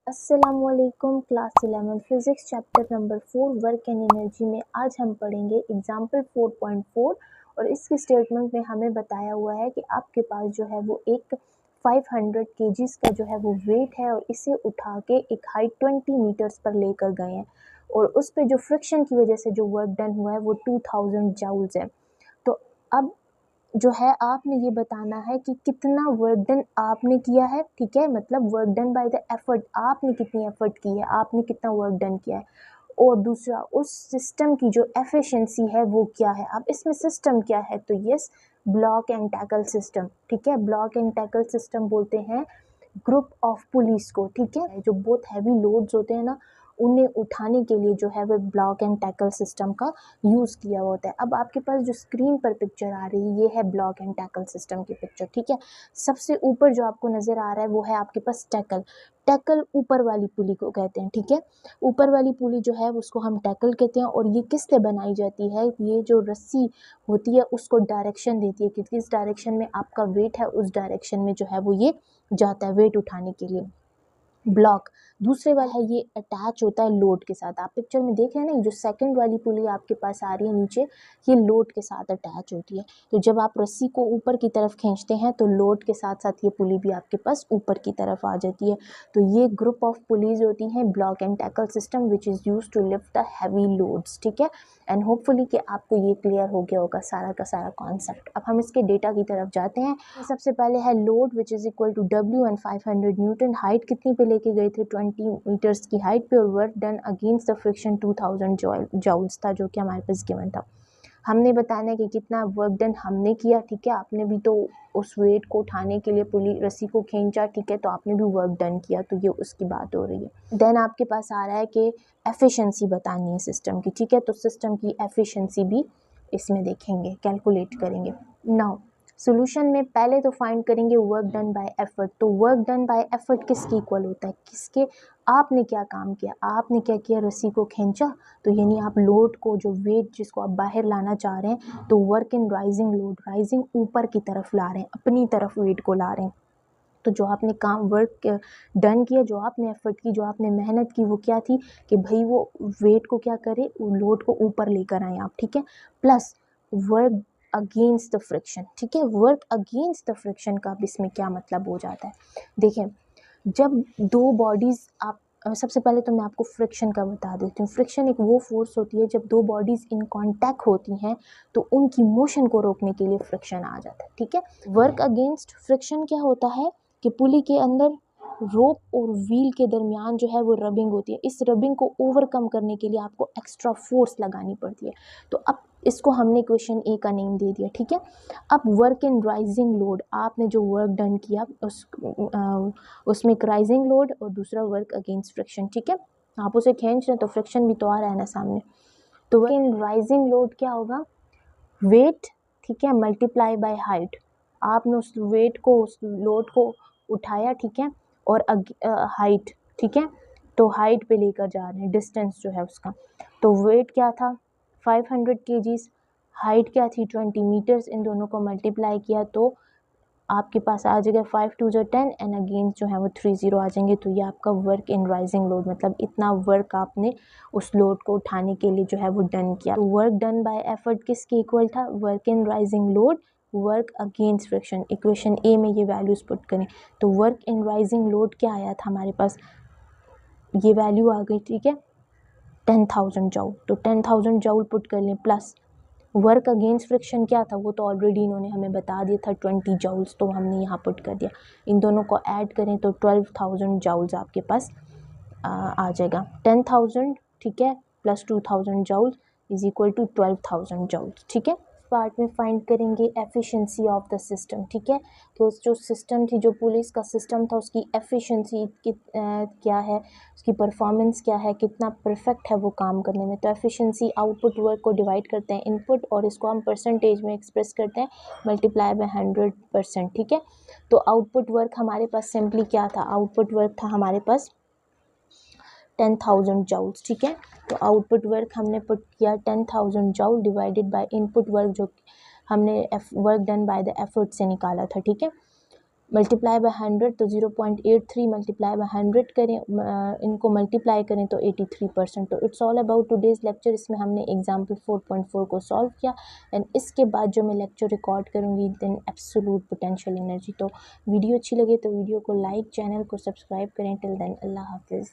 अस्सलामुअलैकुम। Class 11 physics chapter number 4 work and energy में आज हम पढ़ेंगे एग्जाम्पल 4.4 और इसकी स्टेटमेंट में हमें बताया हुआ है कि आपके पास जो है वो एक 500 केजीज का जो है वो वेट है और इसे उठा के एक हाइट 20 मीटर्स पर लेकर गए हैं और उस पर जो फ्रिक्शन की वजह से जो वर्क डन हुआ है वो 2000 जाउल्स है। तो अब जो है आपने ये बताना है कि कितना वर्क डन आपने किया है, ठीक है, मतलब work done by the effort, आपने कितनी एफर्ट की है, आपने कितना वर्क डन किया है। और दूसरा उस सिस्टम की जो एफिशिएंसी है वो क्या है। अब इसमें सिस्टम क्या है, तो yes, block and tackle system, ठीक है। ब्लॉक एंड टैकल सिस्टम बोलते हैं ग्रुप ऑफ पुलिस को, ठीक है। जो बहुत हैवी लोड्स होते हैं ना, उन्हें उठाने के लिए जो है वो ब्लॉक एंड टैकल सिस्टम का यूज़ किया होता है। अब आपके पास जो स्क्रीन पर पिक्चर आ रही है ये है ब्लॉक एंड टैकल सिस्टम की पिक्चर, ठीक है। सबसे ऊपर जो आपको नज़र आ रहा है वो है आपके पास टैकल। टैकल ऊपर वाली पुली को कहते हैं, ठीक है। ऊपर वाली पुली जो है उसको हम टैकल कहते हैं और ये किससे बनाई जाती है, ये जो रस्सी होती है उसको डायरेक्शन देती है कि किस डायरेक्शन में आपका वेट है उस डायरेक्शन में जो है वो ये जाता है वेट उठाने के लिए। ब्लॉक दूसरे वाला है, ये अटैच होता है लोड के साथ। आप पिक्चर में देख रहे हैं ना, जो सेकंड वाली पुली आपके पास आ रही है नीचे, ये लोड के साथ अटैच होती है। तो जब आप रस्सी को ऊपर की तरफ खींचते हैं तो लोड के साथ साथ ये पुली भी आपके पास ऊपर की तरफ आ जाती है। तो ये ग्रुप ऑफ पुलीज होती हैं block and tackle system which is use to lift the heavy loads, ठीक है। एंड होपफुली कि आपको ये क्लियर हो गया होगा सारा का सारा कॉन्सेप्ट। अब हम इसके डेटा की तरफ जाते हैं। सबसे पहले है load which is equal to W and 500 newton. Height कितनी पे लेके गए थे, 20 मीटर्स की हाइट पे, और work done against the friction 2000 joules था जो कि हमारे पास गिवन था। हमने बताना है कि कितना वर्क डन हमने किया, ठीक है। आपने भी तो उस वेट को उठाने के लिए पुली रस्सी को खींचा, ठीक है, तो आपने भी वर्क डन किया, तो ये उसकी बात हो रही है। देन आपके पास आ रहा है कि एफिशिएंसी बतानी है सिस्टम की, ठीक है। तो सिस्टम की एफिशिएंसी भी इसमें देखेंगे, कैलकुलेट करेंगे। नाउ सॉल्यूशन में पहले तो फाइंड करेंगे वर्क डन बाय एफर्ट। तो वर्क डन बाय एफर्ट किसके इक्वल होता है, किसके, आपने क्या काम किया, आपने क्या किया, रस्सी को खींचा, तो यानी आप लोड को, जो वेट जिसको आप बाहर लाना चाह रहे हैं, तो work in raising load, rising ऊपर की तरफ ला रहे हैं, अपनी तरफ वेट को ला रहे हैं। तो जो आपने काम वर्क डन किया, जो आपने एफर्ट की, जो आपने मेहनत की, वो क्या थी कि भाई वो वेट को क्या करे, लोड को ऊपर लेकर आए आप, ठीक है। Plus work against the friction, ठीक है। वर्क अगेंस्ट द फ्रिक्शन का अब इसमें क्या मतलब हो जाता है, देखें, जब दो बॉडीज़ आप सबसे पहले तो मैं आपको फ्रिक्शन का बता देती हूँ। फ्रिक्शन एक वो फोर्स होती है जब दो बॉडीज़ इन कांटेक्ट होती हैं तो उनकी मोशन को रोकने के लिए फ्रिक्शन आ जाता है, ठीक है। वर्क अगेंस्ट फ्रिक्शन क्या होता है कि पुली के अंदर रोप और व्हील के दरमियान जो है वो रबिंग होती है। इस रबिंग को ओवरकम करने के लिए आपको एक्स्ट्रा फोर्स लगानी पड़ती है। तो अब इसको हमने क्वेश्चन ए का नेम दे दिया, ठीक है। अब वर्क इन राइजिंग लोड, आपने जो वर्क डन किया उसमें एक राइजिंग लोड और दूसरा वर्क अगेंस्ट फ्रिक्शन, ठीक है। आप उसे खींच रहे हैं तो फ्रिक्शन भी तो आ रहा है ना सामने। तो वर्क इन राइजिंग लोड क्या होगा, वेट, ठीक है, मल्टीप्लाई बाय हाइट। आपने उस वेट को, उस लोड को उठाया, ठीक है, और हाइट, ठीक है, तो हाइट पे लेकर जा रहे हैं, डिस्टेंस जो है उसका। तो वेट क्या था 500 केजीज, हाइट क्या थी 20 मीटर्स, इन दोनों को मल्टीप्लाई किया तो आपके पास आ जाएगा 5 2 10 एंड अगेंस्ट जो है वो 30 आ जाएंगे। तो ये आपका वर्क इन राइजिंग लोड, मतलब इतना वर्क आपने उस लोड को उठाने के लिए जो है वो डन किया। तो वर्क डन बाय एफर्ट किसके इक्वल था, work in raising load work against friction. Equation A में ये वैल्यूज पुट करें तो वर्क इन राइजिंग लोड क्या आया था हमारे पास, ये वैल्यू आ गई, ठीक है, 10,000 जाउल। तो 10,000 जाउल पुट कर लें, प्लस वर्क अगेंस्ट फ्रिक्शन क्या था, वो तो ऑलरेडी इन्होंने हमें बता दिया था 20 जाउल्स, तो हमने यहाँ पुट कर दिया। इन दोनों को ऐड करें तो 12,000 जाउल्स आपके पास आ जाएगा। 10,000, ठीक है, plus 2,000 joules is equal to 12,000 joules, ठीक है। पार्ट में फाइंड करेंगे एफिशिएंसी ऑफ द सिस्टम, ठीक है। तो उस जो सिस्टम थी, जो पुलिस का सिस्टम था, उसकी एफिशिएंसी क्या है, उसकी परफॉर्मेंस क्या है, कितना परफेक्ट है वो काम करने में। तो एफिशिएंसी आउटपुट वर्क को डिवाइड करते हैं इनपुट और इसको हम परसेंटेज में एक्सप्रेस करते हैं, मल्टीप्लाई बाय 100%, ठीक है। तो आउटपुट वर्क हमारे पास सिंपली क्या था, आउटपुट वर्क था हमारे पास 10,000 जाउल्स, ठीक है। तो आउटपुट वर्क हमने पुट किया 10,000 joule divided by input work जो हमने work done by the effort से निकाला था, ठीक है। मल्टीप्लाई बाय 100 तो 0.83 मल्टीप्लाई बाय 100 करें, इनको मल्टीप्लाई करें तो 83%। तो it's all about today's lecture. इसमें हमने एग्जाम्पल 4.4 को सॉल्व किया एंड इसके बाद जो मैं लेक्चर रिकॉर्ड करूँगी देन एब्सोल्यूट पोटेंशियल एनर्जी। तो वीडियो अच्छी लगे तो वीडियो को लाइक, चैनल को सब्सक्राइब करें। टिल देन अल्लाह हाफिज़।